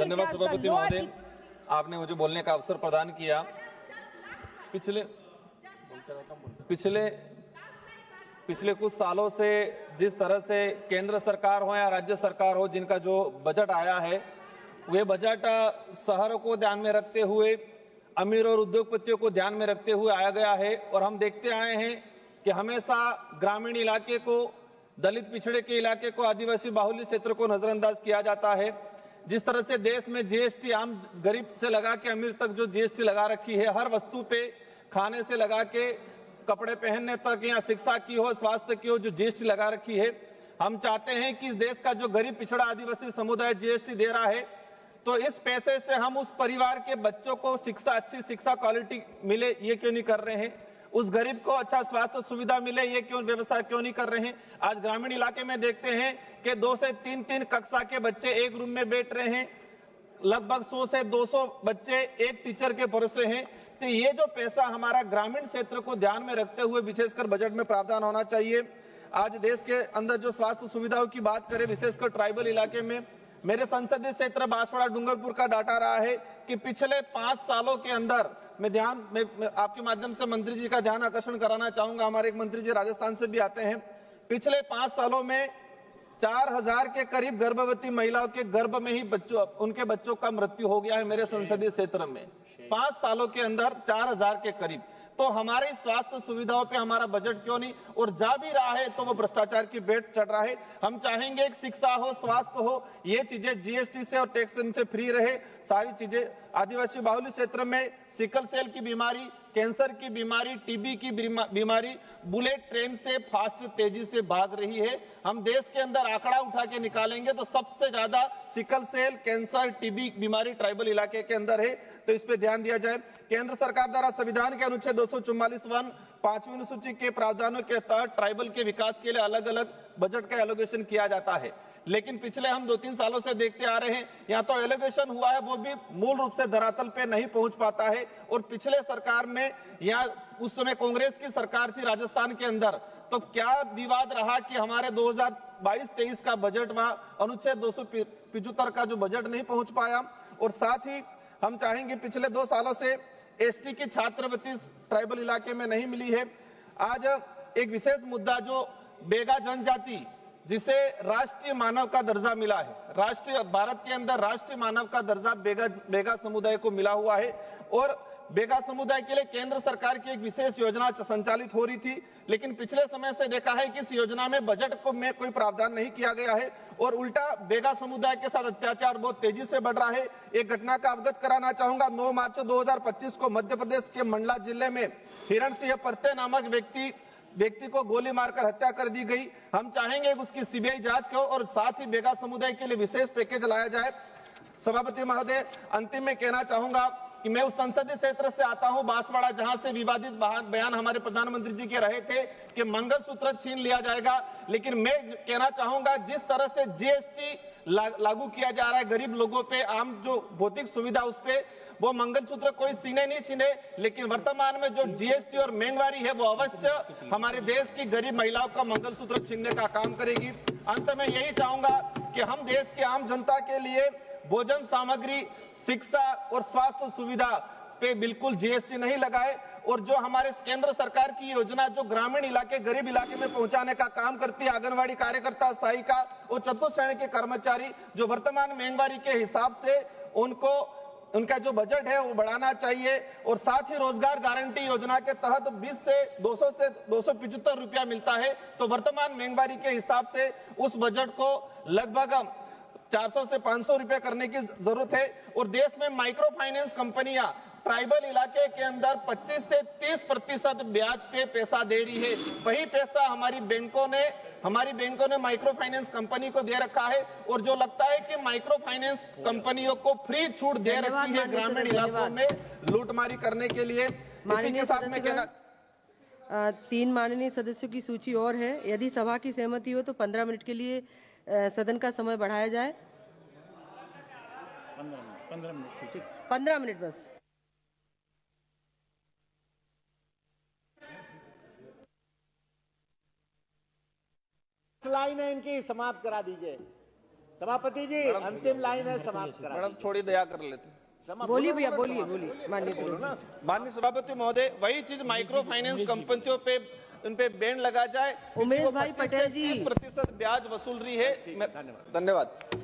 धन्यवाद सभापति महोदय, आपने मुझे बोलने का अवसर प्रदान किया। पिछले कुछ सालों से जिस तरह से केंद्र सरकार हो या राज्य सरकार हो, जिनका जो बजट आया है, वे बजट शहरों को ध्यान में रखते हुए, अमीर और उद्योगपतियों को ध्यान में रखते हुए आया गया है। और हम देखते आए हैं कि हमेशा ग्रामीण इलाके को, दलित पिछड़े के इलाके को, आदिवासी बाहुल्य क्षेत्र को नजरअंदाज किया जाता है। जिस तरह से देश में जीएसटी आम गरीब से लगा के अमीर तक जो जीएसटी लगा रखी है, हर वस्तु पे, खाने से लगा के कपड़े पहनने तक, या शिक्षा की हो, स्वास्थ्य की हो, जो जीएसटी लगा रखी है, हम चाहते हैं कि इस देश का जो गरीब पिछड़ा आदिवासी समुदाय जीएसटी दे रहा है, तो इस पैसे से हम उस परिवार के बच्चों को शिक्षा, अच्छी शिक्षा क्वालिटी मिले, ये क्यों नहीं कर रहे हैं? उस गरीब को अच्छा स्वास्थ्य सुविधा मिले, ये क्यों व्यवस्था क्यों नहीं कर रहे हैं? आज ग्रामीण इलाके में देखते हैं कि 2 से 3 कक्षा के बच्चे एक रूम में बैठ रहे हैं, लगभग 100 से 200 बच्चे एक टीचर के भरोसे हैं। तो ये जो पैसा हमारा ग्रामीण क्षेत्र को ध्यान में रखते हुए विशेषकर बजट में प्रावधान होना चाहिए। आज देश के अंदर जो स्वास्थ्य सुविधाओं की बात करें, विशेषकर ट्राइबल इलाके में, मेरे संसदीय क्षेत्र बांसवाड़ा डूंगरपुर का डाटा रहा है कि पिछले 5 सालों के अंदर, मैं आपके माध्यम से मंत्री जी का ध्यान आकर्षण कराना चाहूंगा, हमारे एक मंत्री जी राजस्थान से भी आते हैं। पिछले 5 सालों में 4000 के करीब गर्भवती महिलाओं के गर्भ में ही उनके बच्चों का मृत्यु हो गया है मेरे संसदीय क्षेत्र में। 5 सालों के अंदर 4000 के करीब। तो हमारी स्वास्थ्य सुविधाओं पे हमारा बजट क्यों नहीं? और जा भी रहा है तो वो भ्रष्टाचार की भेंट चढ़ रहा है। हम चाहेंगे कि शिक्षा हो, स्वास्थ्य हो, ये चीजें जीएसटी से और टैक्स से फ्री रहे। सारी चीजें आदिवासी बाहुल्य क्षेत्र में सिकल सेल की बीमारी, कैंसर की बीमारी, टीबी की बीमारी बुलेट ट्रेन से फास्ट तेजी से भाग रही है। हम देश के अंदर आंकड़ा उठा के निकालेंगे तो सबसे ज्यादा सिकल सेल, कैंसर, टीबी बीमारी ट्राइबल इलाके के अंदर है। तो इस पे ध्यान दिया जाए। केंद्र सरकार द्वारा संविधान के अनुच्छेद 244(1) 5वीं अनुसूची के प्रावधानों के तहत ट्राइबल के विकास के लिए अलग अलग बजट का एलोकेशन किया जाता है। लेकिन पिछले हम 2-3 सालों से देखते आ रहे हैं, यहाँ तो एलोकेशन हुआ है, वो भी मूल रूप से धरातल पे नहीं पहुंच पाता है। और पिछले सरकार में, या उस समय कांग्रेस की सरकार थी राजस्थान के अंदर, तो क्या विवाद रहा कि हमारे 2022-23 का बजट व अनुच्छेद 275 का जो बजट नहीं पहुंच पाया। और साथ ही हम चाहेंगे, पिछले 2 सालों से एसटी की छात्रवृत्ति ट्राइबल इलाके में नहीं मिली है। आज एक विशेष मुद्दा, जो बेगा जनजाति, जिसे राष्ट्रीय मानव का दर्जा मिला है, राष्ट्रीय, भारत के अंदर राष्ट्रीय मानव का दर्जा बेगा समुदाय को मिला हुआ है। और बेगा समुदाय के लिए केंद्र सरकार की एक विशेष योजना संचालित हो रही थी, लेकिन पिछले समय से देखा है कि इस योजना में बजट को में कोई प्रावधान नहीं किया गया है, और उल्टा बेगा समुदाय के साथ अत्याचार बहुत तेजी से बढ़ रहा है। एक घटना का अवगत कराना चाहूंगा। 9 मार्च 2025 को मध्य प्रदेश के मंडला जिले में हिरण सिंह पर्ते नामक व्यक्ति को गोली मारकर हत्या कर दी गई। हम चाहेंगे उसकी सीबीआई जांच हो, और साथ ही बेगा समुदाय के लिए विशेष पैकेज लाया जाए। सभापति महोदय, अंतिम में कहना चाहूंगा कि मैं उस संसदीय क्षेत्र से आता हूं, बांसवाड़ा, जहां से विवादित बयान हमारे प्रधानमंत्री जी के रहे थे कि मंगलसूत्र छीन लिया जाएगा। लेकिन मैं कहना चाहूंगा, जिस तरह से जीएसटी लागू किया जा रहा है गरीब लोगों पे, आम जो भौतिक सुविधा उस पे, वो मंगलसूत्र कोई सीने नहीं छीने, लेकिन वर्तमान में जो जीएसटी और महंगाई है वो अवश्य हमारे देश की गरीब महिलाओं का मंगलसूत्र छीनने का काम करेगी। अंत में यही चाहूंगा कि हम देश के आम जनता के लिए भोजन सामग्री, शिक्षा और स्वास्थ्य सुविधा पे बिल्कुल जीएसटी नहीं लगाए, और जो हमारे केंद्र सरकार की योजना जो ग्रामीण इलाके, गरीब इलाके में पहुंचाने का काम करती है, आंगनवाड़ी कार्यकर्ता, सहायिका और चतुर्थ श्रेणी के कर्मचारी, जो वर्तमान महंगाई के हिसाब से उनका जो बजट है वो बढ़ाना चाहिए। और साथ ही रोजगार गारंटी योजना के तहत 20 से 200 से 275 रुपया मिलता है, तो वर्तमान महंगाई के हिसाब से उस बजट को लगभग 400 से 500 रुपए करने की जरूरत है। और देश में माइक्रो फाइनेंस कंपनियां ट्राइबल इलाके के अंदर 25 से 30% ब्याज पे पैसा दे रही है। वही पैसा हमारी बैंकों ने माइक्रो फाइनेंस कंपनी को दे रखा है, और जो लगता है कि माइक्रो फाइनेंस कंपनियों को फ्री छूट दे रखी है ग्रामीण इलाकों में लूटमारी करने के लिए। इसी के साथ में कहना, 3 माननीय सदस्यों की सूची और है। यदि सभा की सहमति हो तो 15 मिनट के लिए सदन का समय बढ़ाया जाए। 15 मिनट बस। लाइन है इनकी समाप्त करा दीजिए। सभापति जी अंतिम लाइन है, समाप्त करा। मैडम थोड़ी दया कर लेते। बोलिए भैया, बोलिए माननीय सदस्य। माननीय सभापति महोदय, वही चीज माइक्रो फाइनेंस कंपनियों पे उन पे बैन लगा जाए। उमेश भाई पटेल जी, 30% ब्याज वसूल रही है। धन्यवाद।